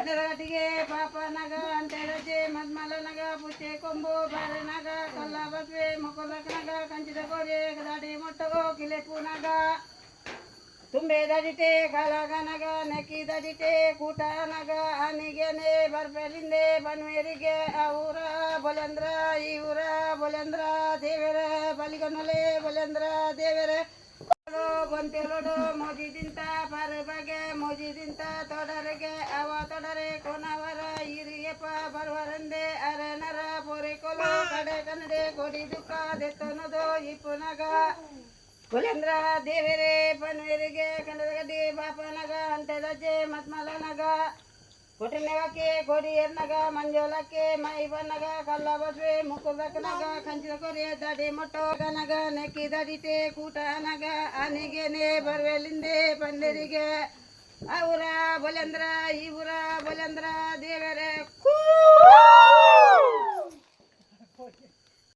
ಕಡಲಗಟ್ಟಿಗೆ ಪಾಪ ನಗ ಅಂತೆರಜೆ ಮದ್ಮಲನಗ ಪುಚ್ಚೆ ಕೊಂಬು ಬಾರೆ ನಗ ಕಲ್ಲ ಬಸ್ವೆ ಮೊಕೊಲಕ ನಗ ಕಂಚಿದ ಕೋರೆ ದಾಡಿ ಮೊಟ್ಟಗೋ ಕಿಲೆಪು ನಗ ತುಂಬೆ ದಡಿಟೆ ಕಾಳಗನಗ ನೆಕ್ಕಿ ದಡಿಟೆ ಕೂಟ ನಗ ಆನಿಗೆನೆ ಬರ್ಬೆಲಿಂದೆ ಬನ್ವೇರಿಗೆ ಆ ಊರ ಬೊಲೆಂದ್ರ ಈ ಊರ ಬೊಲೆಂದ್ರ ದೇವರ ಬಲಿಗನಲೆ ಬೊಲೆಂದ್ರ ದೇವರ ಬಂತೆಲೋಡು ಮೋಜಿದಿಂತ ಪರ ಬಗೆ ಮೋಜಿದಿಂತ ತೊಡರಿಗೆ ಅವ ತೊಡರೆ ಕೋನವರ ಹಿರಿಯಪ್ಪ ಬರುವರಂದೆ ಅರನರ ಪೊರೆ ಕೊಲು ಕಡೆ ಕನ್ನಡೆ ಕೊಡಿ ದುಃಖ ದೆತ್ತನದು ಇಪ್ಪುನಗ ಬೊಲೆಂದ್ರ ದೇವರೇ ಬನ್ವೇರಿಗೆ ಕನ್ನಡ ಗಡ್ಡಿ ಬಾಪನಗ ಅಂತೆದಜ್ಜೆ ಮತ್ಮಲನಗ ಕೊಟ್ಟಿನಗಕ್ಕೆ ಕೊಡಿಯರ್ನಗ ಮಂಜೋಲಕ್ಕೆ ಮೈಬನಗ ಕಲ್ಲ ಬಸ್ವೆ ಮುಕ್ಕುಬಕ್ಕನಗ ಕಂಚಿದ ಕೊರೆ ದಡಿ ಮೊಟ್ಟೋಗನಗ ನೆಕ್ಕಿ ದಡಿತೆ ಕೂಟ ನಗ ಆನಿಗೆನೆ ಬರ್ವೆಲಿಂದೆ ಪಂಡರಿಗೆ ಅವರ ಬೊಲೆಂದ್ರ ಈ ಊರ ಬೊಲೆಂದ್ರ ದೇವ